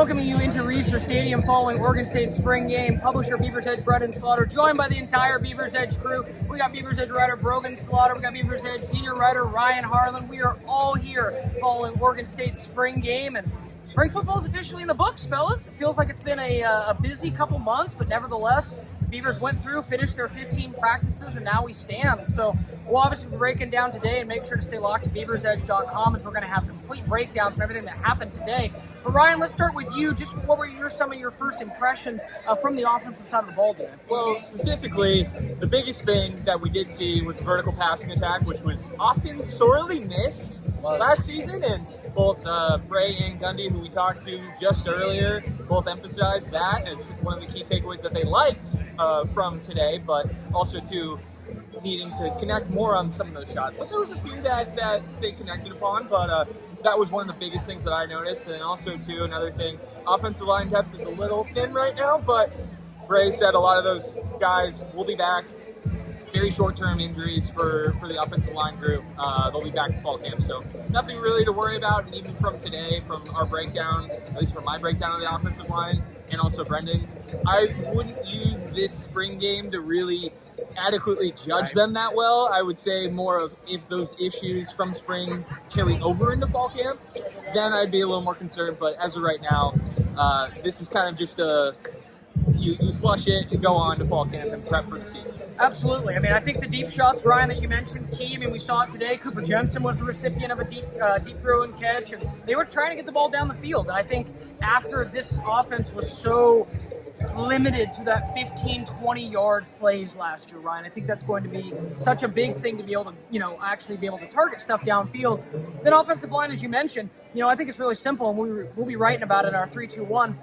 Welcoming you into Reser Stadium following Oregon State's spring game. Publisher BeaversEdge Brenden Slaughter, joined by the entire BeaversEdge crew. We got BeaversEdge writer Brogan Slaughter. We got BeaversEdge senior writer Ryan Harlan. We are all here following Oregon State's spring game, and spring football is officially in the books, fellas. It feels like it's been a busy couple months, but nevertheless, the Beavers went through, finished their 15 practices, and now we stand. So we'll obviously be breaking down today, and make sure to stay locked to BeaversEdge.com, as we're going to have complete breakdowns from everything that happened today. But Ryan, let's start with you. Just what were some of your first impressions from the offensive side of the ball today? Well, specifically, the biggest thing that we did see was vertical passing attack, which was often sorely missed last season, and both Bray and Gundy, who we talked to just earlier, both emphasized that as one of the key takeaways that they liked from today, but also to needing to connect more on some of those shots. But there was a few that they connected upon, but that was one of the biggest things that I noticed. And also, too, another thing, offensive line depth is a little thin right now, but Bray said a lot of those guys will be back. Very short-term injuries for the offensive line group. They'll be back in fall camp, so nothing really to worry about. And even from today, from our breakdown, at least from my breakdown of the offensive line, and also Brendan's, I wouldn't use this spring game to really adequately judge them that well. I would say more of if those issues from spring carry over into fall camp, then I'd be a little more concerned. But as of right now, this is kind of just you flush it and go on to fall camp and prep for the season. Absolutely. I mean, I think the deep shots, Ryan, that you mentioned, key. I mean, we saw it today. Cooper Jensen was the recipient of a deep throw and catch, and they were trying to get the ball down the field. And I think after this offense was so limited to that 15, 20-yard plays last year, Ryan, I think that's going to be such a big thing to be able to, actually be able to target stuff downfield. Then offensive line, as you mentioned, I think it's really simple, and we'll be writing about it in our 3-2-1.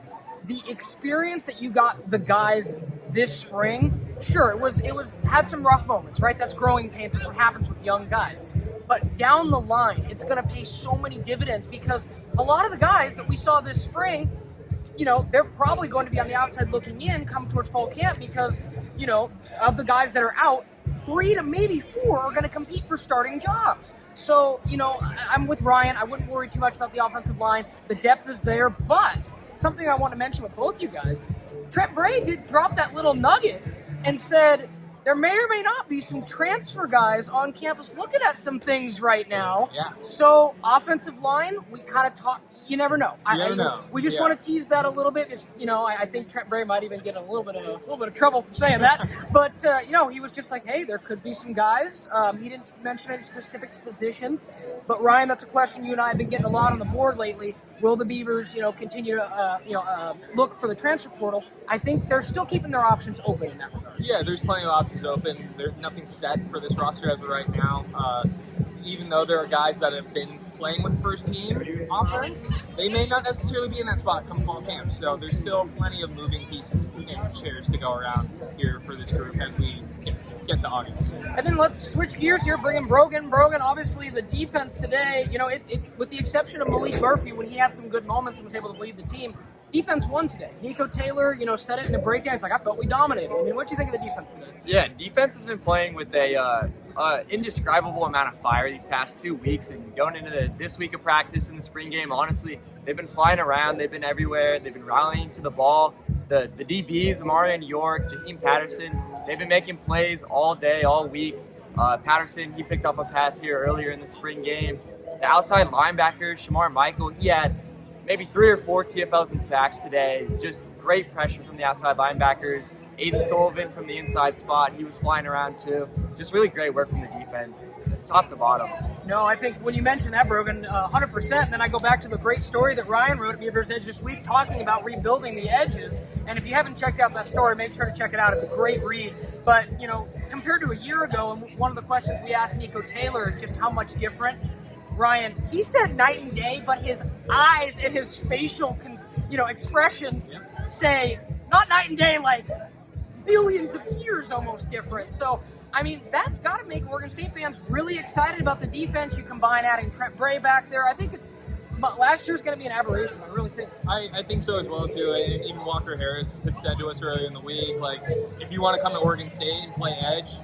The experience that you got the guys this spring, sure, it had some rough moments, right? That's growing pains. That's what happens with young guys. But down the line, it's going to pay so many dividends, because a lot of the guys that we saw this spring, they're probably going to be on the outside looking in come towards fall camp, because, of the guys that are out, 3 to maybe 4 are going to compete for starting jobs. So, I'm with Ryan. I wouldn't worry too much about the offensive line. The depth is there, but something I want to mention with both you guys, Trent Bray did drop that little nugget and said there may or may not be some transfer guys on campus looking at some things right now. Yeah. So offensive line, we kind of talk. You never know. We just want to tease that a little bit. Just, I think Trent Bray might even get a little bit of trouble for saying that. But he was just like, hey, there could be some guys. He didn't mention any specific positions. But Ryan, that's a question you and I have been getting a lot on the board lately. Will the Beavers, continue to look for the transfer portal? I think they're still keeping their options open in that regard. Yeah, there's plenty of options open. There's nothing set for this roster as of right now. Even though there are guys that have been playing with first team offense, they may not necessarily be in that spot come fall camp. So there's still plenty of moving pieces and chairs to go around here for this group as we get to August. And then let's switch gears here, bring in Brogan. Brogan, obviously the defense today, with the exception of Malik Murphy, when he had some good moments and was able to lead the team, defense won today. Nico Taylor, said it in a breakdown. He's like, I felt we dominated. I mean, what do you think of the defense today? Yeah, defense has been playing with a indescribable amount of fire these past 2 weeks, and going into this week of practice in the spring game, honestly, they've been flying around. They've been everywhere. They've been rallying to the ball. The DBs, Amarian York, Jaheim Patterson, they've been making plays all day, all week. Patterson, he picked up a pass here earlier in the spring game. The outside linebackers, Shamar Michael, he had maybe 3 or 4 TFLs and sacks today. Just great pressure from the outside linebackers. Aiden Sullivan from the inside spot, he was flying around too. Just really great work from the defense, top to bottom. No, I think when you mention that, Brogan, 100%, and then I go back to the great story that Ryan wrote at BeaversEdge this week talking about rebuilding the edges. And if you haven't checked out that story, make sure to check it out. It's a great read. But, compared to a year ago, and one of the questions we asked Nico Taylor is just how much different. Ryan, he said night and day, but his eyes and his facial, expressions say not night and day, like billions of years almost different. So, I mean, that's got to make Oregon State fans really excited about the defense. You combine adding Trent Bray back there. I think last year's going to be an aberration. I really think. I think so as well, too. And even Walker Harris had said to us earlier in the week, like, if you want to come to Oregon State and play edge,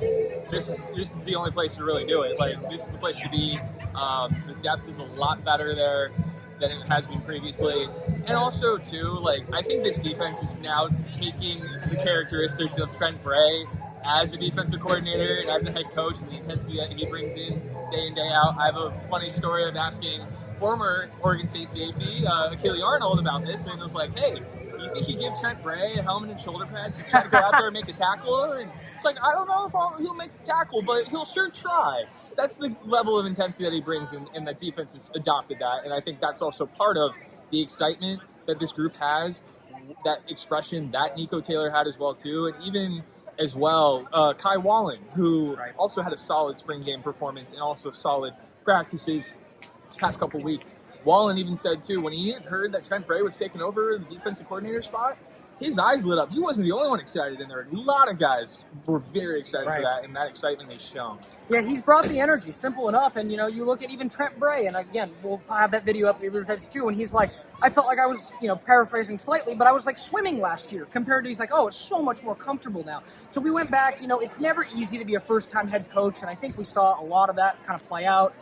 this is the only place to really do it. Like, this is the place to be. The depth is a lot better there. than it has been previously. And also, too, like, I think this defense is now taking the characteristics of Trent Bray as a defensive coordinator and as a head coach, and the intensity that he brings in day out. I have a funny story of asking former Oregon State safety, Achille Arnold, about this, and it was like, hey, you think you give Trent Bray a helmet and shoulder pads to try to go out there and make a tackle? And it's like, I don't know if he'll make the tackle, but he'll sure try. That's the level of intensity that he brings, and the defense has adopted that. And I think that's also part of the excitement that this group has, that expression that Nico Taylor had as well, too. And even as well, Kai Wallen, who also had a solid spring game performance and also solid practices this past couple weeks. Wallen even said, too, when he had heard that Trent Bray was taking over the defensive coordinator spot, his eyes lit up. He wasn't the only one excited in there. A lot of guys were very excited for that, and that excitement is shown. Yeah, he's brought the energy, simple enough. And, you know, you look at even Trent Bray, and again, we'll have that video up at BeaversEdge too, and he's like, I felt like I was, you know, paraphrasing slightly, but I was like swimming last year compared to, he's like, oh, it's so much more comfortable now. So we went back, you know, it's never easy to be a first-time head coach, and I think we saw a lot of that kind of play out.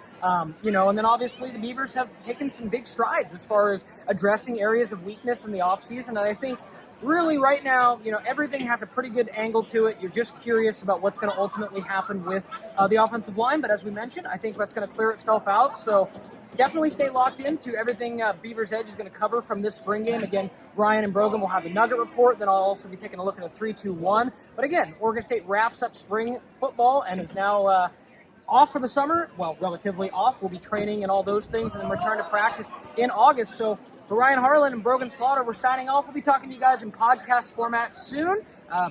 You know, and then obviously the Beavers have taken some big strides as far as addressing areas of weakness in the offseason, and I think really right now, you know, everything has a pretty good angle to it. You're just curious about what's going to ultimately happen with the offensive line, but as we mentioned, I think that's going to clear itself out. So definitely stay locked into everything Beavers Edge is going to cover from this spring game. Again, Ryan and Brogan will have the Nugget Report. Then I'll also be taking a look at a 3-2-1. But again, Oregon State wraps up spring football and is now off for the summer. Well, relatively off. We'll be training and all those things and then return to practice in August. So for Ryan Harlan and Brogan Slaughter, we're signing off. We'll be talking to you guys in podcast format soon.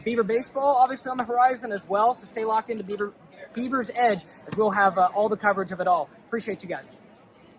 Beaver Baseball, obviously, on the horizon as well. So stay locked into Beaver's Edge as we'll have all the coverage of it all. Appreciate you guys.